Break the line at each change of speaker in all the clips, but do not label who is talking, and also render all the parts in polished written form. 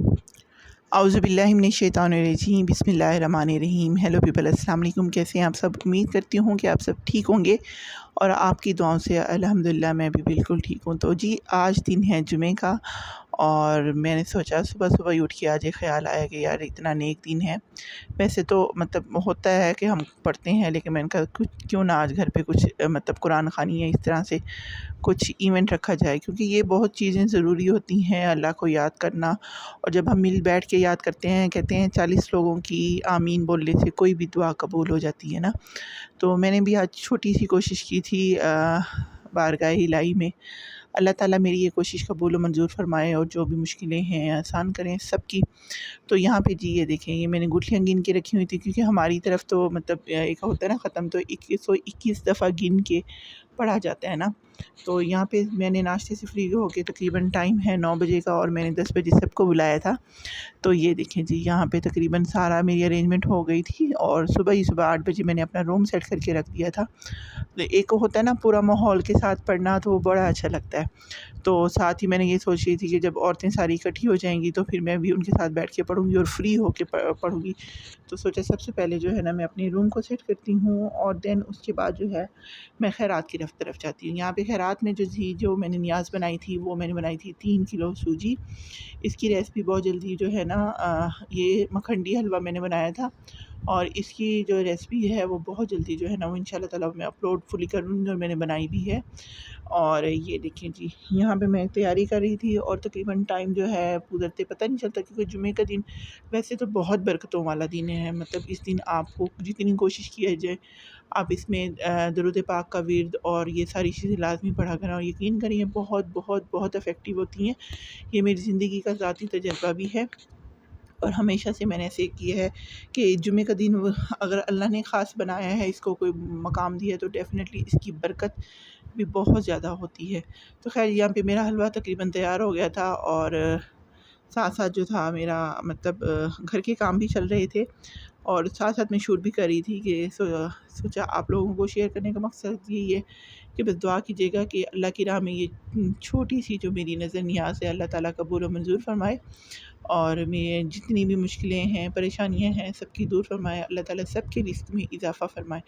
اعوذ باللہ من الشیطان الرجیم، بسم اللہ الرحمن الرحیم۔ ہیلو پیپل، السلام علیکم، کیسے ہیں آپ سب؟ امید کرتی ہوں کہ آپ سب ٹھیک ہوں گے اور آپ کی دعاؤں سے الحمدللہ میں بھی بالکل ٹھیک ہوں۔ تو جی آج دن ہے جمعہ کا، اور میں نے سوچا صبح صبح ہی اٹھ کے آج یہ خیال آیا کہ یار اتنا نیک دن ہے۔ ویسے تو ہوتا ہے کہ ہم پڑھتے ہیں، لیکن میں نے کہا کیوں نہ آج گھر پہ کچھ قرآن خوانی ہے، اس طرح سے کچھ ایونٹ رکھا جائے، کیونکہ یہ بہت چیزیں ضروری ہوتی ہیں اللہ کو یاد کرنا۔ اور جب ہم مل بیٹھ کے یاد کرتے ہیں، کہتے ہیں 40 لوگوں کی آمین بولنے سے کوئی بھی دعا قبول ہو جاتی ہے نا۔ تو میں نے بھی آج چھوٹی سی کوشش کی تھی بارگاہ الہی میں۔ اللہ تعالیٰ میری یہ کوشش قبول و منظور فرمائے اور جو بھی مشکلیں ہیں آسان کریں سب کی۔ تو یہاں پہ جی یہ دیکھیں، یہ میں نے گٹھلیاں گن کے رکھی ہوئی تھی، کیونکہ ہماری طرف تو ایک ہوتا ہے نا ختم، تو 21 دفعہ گن کے پڑھا جاتا ہے نا۔ تو یہاں پہ میں نے ناشتے سے فری ہو کے، تقریباً ٹائم ہے 9 بجے کا، اور میں نے 10 بجے سب کو بلایا تھا۔ تو یہ دیکھیں جی، یہاں پہ تقریباً سارا میری ارینجمنٹ ہو گئی تھی، اور صبح 8 بجے میں نے اپنا روم سیٹ کر کے رکھ دیا تھا۔ تو ایک ہوتا ہے نا پورا ماحول کے ساتھ پڑھنا، تو وہ بڑا اچھا لگتا ہے۔ تو ساتھ ہی میں نے یہ سوچ رہی تھی کہ جب عورتیں ساری اکٹھی ہو جائیں گی تو پھر میں بھی ان کے ساتھ بیٹھ کے پڑھوں گی اور فری ہو کے پڑھوں گی۔ تو سوچا سب سے پہلے جو ہے نا میں اپنے روم کو سیٹ کرتی ہوں، اور دین اس کے بعد جو ہے میں خیرات کی طرف جاتی ہوں۔ یہاں پہ خیرات میں جو میں نے نیاز بنائی تھی، وہ میں نے بنائی تھی 3 کلو سوجی۔ اس کی ریسپی بہت جلدی جو ہے نا، یہ مکھنڈی حلوہ میں نے بنایا تھا، اور اس کی جو ریسپی ہے وہ بہت جلدی جو ہے نا وہ انشاءاللہ تعالیٰ میں اپلوڈ فلی کروں گی، اور میں نے بنائی بھی ہے۔ اور یہ دیکھیں جی، یہاں پہ میں تیاری کر رہی تھی، اور تقریباً ٹائم جو ہے گزرتے پتہ نہیں چلتا، کیونکہ جمعے کا دن ویسے تو بہت برکتوں والا دن ہے۔ اس دن آپ کو جتنی کوشش کیا جائے، آپ اس میں درود پاک کا ورد اور یہ ساری چیزیں لازمی پڑھا کریں، اور یقین کریں یہ بہت بہت بہت افیکٹو ہوتی ہیں۔ یہ میری زندگی کا ذاتی تجربہ بھی ہے، اور ہمیشہ سے میں نے ایسے کیا ہے کہ جمعے کا دن اگر اللہ نے خاص بنایا ہے، اس کو کوئی مقام دیا ہے، تو ڈیفینیٹلی اس کی برکت بھی بہت زیادہ ہوتی ہے۔ تو خیر یہاں پہ میرا حلوہ تقریباً تیار ہو گیا تھا، اور ساتھ ساتھ جو تھا میرا گھر کے کام بھی چل رہے تھے، اور ساتھ ساتھ میں شوٹ بھی کر رہی تھی، کہ سوچا آپ لوگوں کو شیئر کرنے کا مقصد یہی ہے کہ بس دعا کیجیے گا کہ اللہ کی راہ میں یہ چھوٹی سی جو میری نظر نیاز ہے اللہ تعالیٰ قبول و منظور فرمائے، اور میں جتنی بھی مشکلیں ہیں پریشانیاں ہیں سب کی دور فرمائے، اللہ تعالیٰ سب کے رزق میں اضافہ فرمائے۔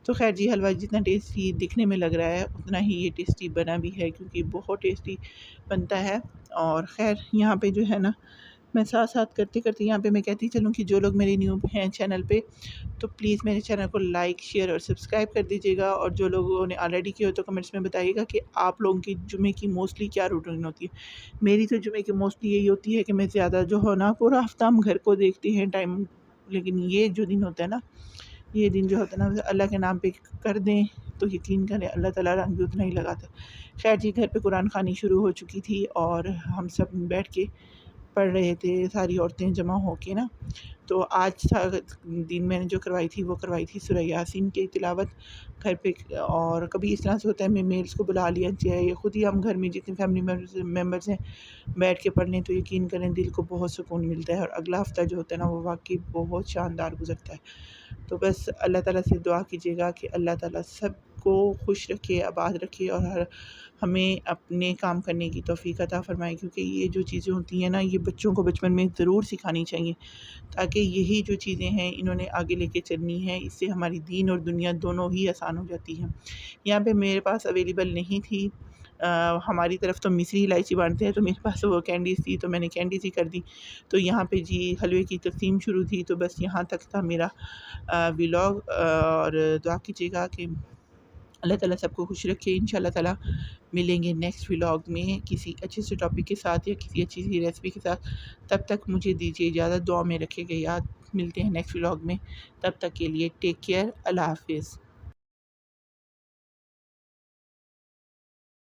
تو خیر جی، حلوہ جتنا ٹیسٹی دکھنے میں لگ رہا ہے اتنا ہی یہ ٹیسٹی بنا بھی ہے، کیونکہ بہت ٹیسٹی بنتا ہے۔ اور خیر یہاں پہ جو ہے نا میں ساتھ ساتھ کرتے کرتے یہاں پہ میں کہتی چلوں کہ جو لوگ میرے نیو ہیں چینل پہ، تو پلیز میرے چینل کو لائک، شیئر اور سبسکرائب کر دیجیے گا، اور جو لوگوں نے آلریڈی کیا ہو تو کمنٹس میں بتائیے گا کہ آپ لوگوں کی جمعے کی موسٹلی کیا روٹین ہوتی ہے۔ میری تو جمعے کی موسٹلی یہی ہوتی ہے کہ میں زیادہ جو ہو نا پورا ہفتہ ہم گھر کو دیکھتے ہیں ٹائم، لیکن یہ جو دن ہوتا ہے نا، یہ دن جو ہوتا ہے نا اللہ کے نام پہ کر دیں تو یقین کریں اللہ تعالیٰ رنگ بھی اتنا ہی لگاتا ہے۔ خیر جی، گھر پہ قرآن خوانی شروع ہو چکی تھی، اور ہم سب بیٹھ کے پڑھ رہے تھے، ساری عورتیں جمع ہو کے نا۔ تو آج دن میں نے جو کروائی تھی سورہ یاسین کی تلاوت گھر پہ، اور کبھی اس طرح سے ہوتا ہے میں میلز کو بلا لیا جائے، خود ہی ہم گھر میں جتنے فیملی ممبرز ہیں بیٹھ کے پڑھ لیں، تو یقین کریں دل کو بہت سکون ملتا ہے، اور اگلا ہفتہ جو ہوتا ہے نا وہ واقعی بہت شاندار گزرتا ہے۔ تو بس اللہ تعالیٰ سے دعا کیجیے گا کہ اللہ تعالیٰ سب کو خوش رکھے، آباد رکھے، اور ہمیں اپنے کام کرنے کی توفیق عطا فرمائے، کیونکہ یہ جو چیزیں ہوتی ہیں نا یہ بچوں کو بچپن میں ضرور سکھانی چاہیے، تاکہ یہی جو چیزیں ہیں انہوں نے آگے لے کے چلنی ہے، اس سے ہماری دین اور دنیا دونوں ہی آسان ہو جاتی ہیں۔ یہاں پہ میرے پاس اویلیبل نہیں تھی، ہماری طرف تو مصری الائچی بانٹتے ہیں، تو میرے پاس وہ کینڈیز تھی تو میں نے کینڈیز ہی کر دی۔ تو یہاں پہ جی حلوے کی تقسیم شروع تھی، تو بس یہاں تک تھا میرا ولاگ، اور دعا کیجیے گا کہ اللہ تعالیٰ سب کو خوش رکھے۔ انشاءاللہ تعالیٰ ملیں گے نیکسٹ ولاگ میں کسی اچھے سے ٹاپک کے ساتھ یا کسی اچھی سی ریسپی کے ساتھ۔ تب تک مجھے دیجیے اجازت، دعا میں رکھے گا یاد، ملتے ہیں نیکسٹ ولاگ میں، تب تک کے لیے ٹیک کیئر، اللہ حافظ۔